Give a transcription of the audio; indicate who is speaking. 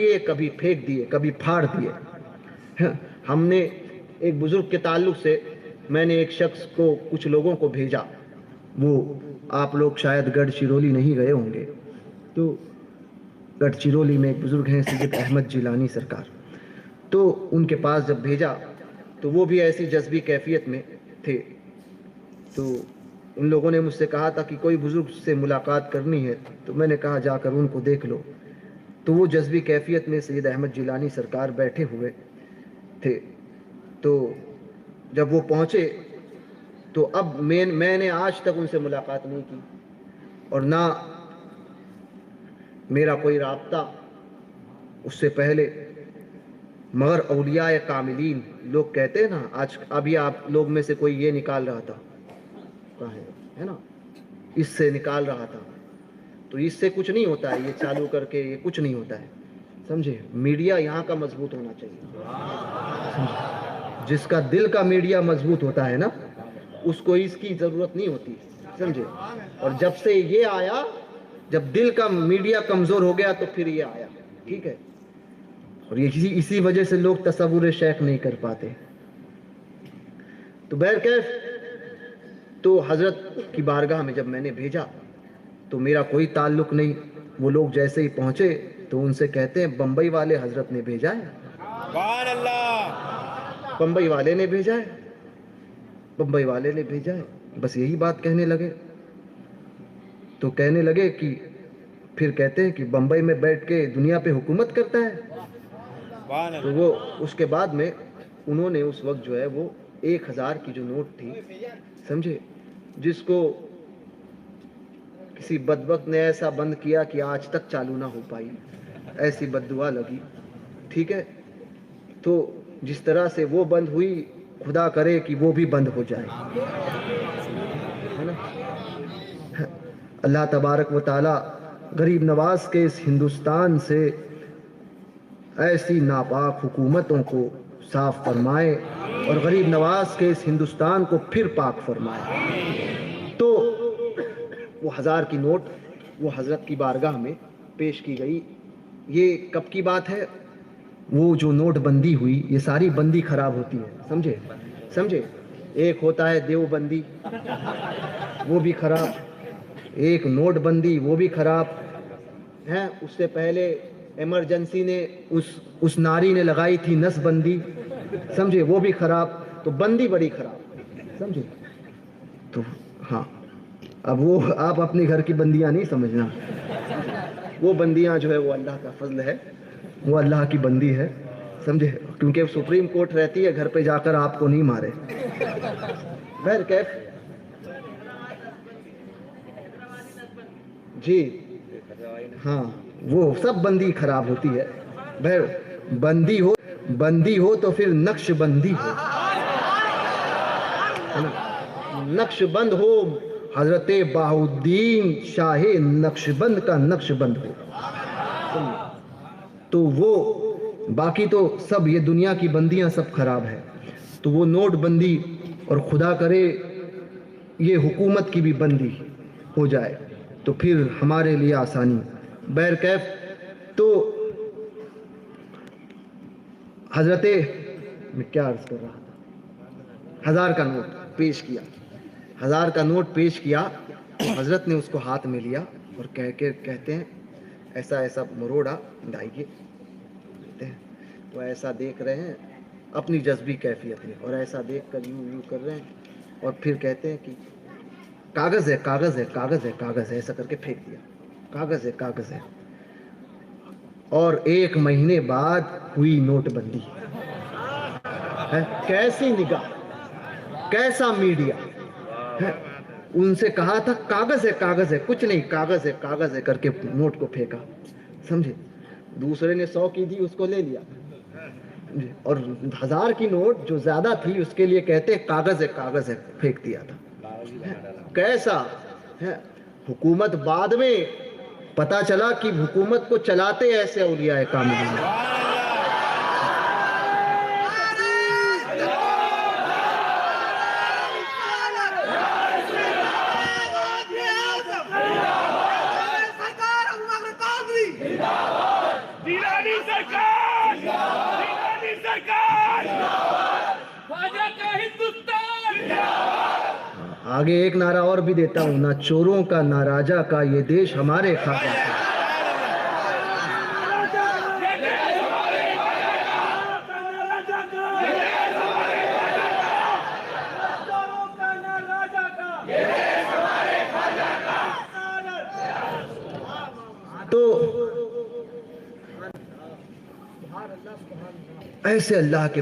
Speaker 1: دیے, کبھی پھینک دیے, کبھی پھاڑ دیے. ہم نے ایک بزرگ کے تعلق سے میں نے ایک شخص کو, کچھ لوگوں کو بھیجا. وہ آپ لوگ شاید گڑھ چرولی نہیں گئے ہوں گے, تو گڑھ چرولی میں ایک بزرگ ہیں سید احمد جیلانی سرکار. تو ان کے پاس جب بھیجا تو وہ بھی ایسی جذبی کیفیت میں تھے. تو ان لوگوں نے مجھ سے کہا تھا کہ کوئی بزرگ سے ملاقات کرنی ہے, تو میں نے کہا جا کر ان کو دیکھ لو. تو وہ جذبی کیفیت میں سید احمد جیلانی سرکار بیٹھے ہوئے تھے. تو جب وہ پہنچے تو اب میں نے آج تک ان سے ملاقات نہیں کی, اور نہ میرا کوئی رابطہ اس سے پہلے. مگر اولیاء کاملین لوگ کہتے ہیں نا, آج ابھی آپ لوگ میں سے کوئی یہ نکال رہا تھا, کہاں ہے نا, اس سے نکال رہا تھا, تو اس سے کچھ نہیں ہوتا ہے, یہ چالو کر کے یہ کچھ نہیں ہوتا ہے, سمجھے. میڈیا یہاں کا مضبوط ہونا چاہیے. جس کا دل کا میڈیا مضبوط ہوتا ہے نا, اس کو اس کی ضرورت نہیں ہوتی, سمجھے. اور جب سے یہ آیا, جب دل کا میڈیا کمزور ہو گیا تو پھر یہ آیا, ٹھیک ہے. اور اسی وجہ سے لوگ تصور شیخ نہیں کر پاتے. تو بہرکیف, تو حضرت کی بارگاہ میں جب میں نے بھیجا تو میرا کوئی تعلق نہیں. وہ لوگ جیسے ہی پہنچے تو ان سے کہتے ہیں بمبئی والے حضرت نے بھیجا ہے,
Speaker 2: سبحان اللہ,
Speaker 1: بمبئی والے نے بھیجا ہے, بمبئی والے نے بھیجا ہے. بس یہی بات کہنے لگے. تو کہنے لگے کہ پھر کہتے ہیں کہ بمبئی میں بیٹھ کے دنیا پہ حکومت کرتا ہے.
Speaker 2: سبحان
Speaker 1: تو
Speaker 2: اللہ.
Speaker 1: وہ اس کے بعد میں انہوں نے اس وقت جو ہے وہ 1000 کی جو نوٹ تھی, سمجھے, جس کو کسی بدبخت نے ایسا بند کیا کہ آج تک چالو نہ ہو پائی, ایسی بد دعا لگی, ٹھیک ہے. تو جس طرح سے وہ بند ہوئی, خدا کرے کہ وہ بھی بند ہو جائے, ہے نا. اللہ تبارک و تعالی غریب نواز کے اس ہندوستان سے ایسی ناپاک حکومتوں کو صاف فرمائے, اور غریب نواز کے اس ہندوستان کو پھر پاک فرمائے. تو وہ 1000 کی نوٹ وہ حضرت کی بارگاہ میں پیش کی گئی. یہ کب کی بات ہے؟ وہ جو نوٹ بندی ہوئی, یہ ساری بندی خراب ہوتی ہے, سمجھے. ایک ہوتا ہے دیوبندی, وہ بھی خراب. ایک نوٹ بندی, وہ بھی خراب ہے. اس سے پہلے ایمرجنسی نے اس ناری نے لگائی تھی نس بندی, سمجھے, وہ بھی خراب. تو بندی بڑی خراب, سمجھے. تو ہاں, اب وہ آپ اپنے گھر کی بندیاں نہیں سمجھنا, وہ بندیاں جو ہے وہ اللہ کا فضل ہے, وہ اللہ کی بندی ہے, سمجھے. کیونکہ سپریم کورٹ رہتی ہے, گھر پہ جا کر آپ کو نہیں مارے. بہرکیف جی ہاں, وہ سب بندی خراب ہوتی ہے. بندی ہو تو پھر نقش بندی ہو, نقش بند ہو, حضرت بہاؤالدین شاہ نقش بند کا نقش بند ہو. تو وہ باقی تو سب یہ دنیا کی بندیاں سب خراب ہے. تو وہ نوٹ بندی, اور خدا کرے یہ حکومت کی بھی بندی ہو جائے تو پھر ہمارے لیے آسانی. بہرکیف تو حضرت, میں کیا عرض کر رہا تھا, 1000 کا نوٹ پیش کیا, 1000 کا نوٹ پیش کیا. حضرت نے اس کو ہاتھ میں لیا اور کہتے ہیں ایسا ایسا مروڑا ڈائیے. وہ ایسا دیکھ رہے ہیں اپنی جذبی کیفیت میں, اور ایسا دیکھ کر یوں کر رہے ہیں, اور پھر کہتے ہیں کہ کاغذ ہے, کاغذ ہے, کاغذ ہے, کاغذ ہے, ایسا کر کے پھینک دیا, کاغذ ہے, کاغذ ہے. اور 1 مہینے بعد ہوئی نوٹ بندی. کیسی نگاہ, کیسا میڈیا. ان سے کہا تھا کاغذ ہے, کاغذ ہے, کچھ نہیں, کاغذ ہے, کاغذ ہے کر کے نوٹ کو پھینکا, سمجھے. دوسرے نے 100 کی دی, اس کو لے لیا, اور 1000 کی نوٹ جو زیادہ تھی اس کے لیے کہتے کاغذ ہے, کاغذ ہے, پھینک دیا تھا. کیسا حکومت. بعد میں پتا چلا کہ حکومت کو چلاتے ایسے اولیاء کاملین.
Speaker 3: سرکار بھیلانی سرکار خواجہ کا ہندوستان
Speaker 1: آگے ایک نعرہ اور بھی دیتا ہوں، نہ چوروں کا نہ راجا کا یہ دیش ہمارے خواجہ کا۔ تو ایسے اللہ کے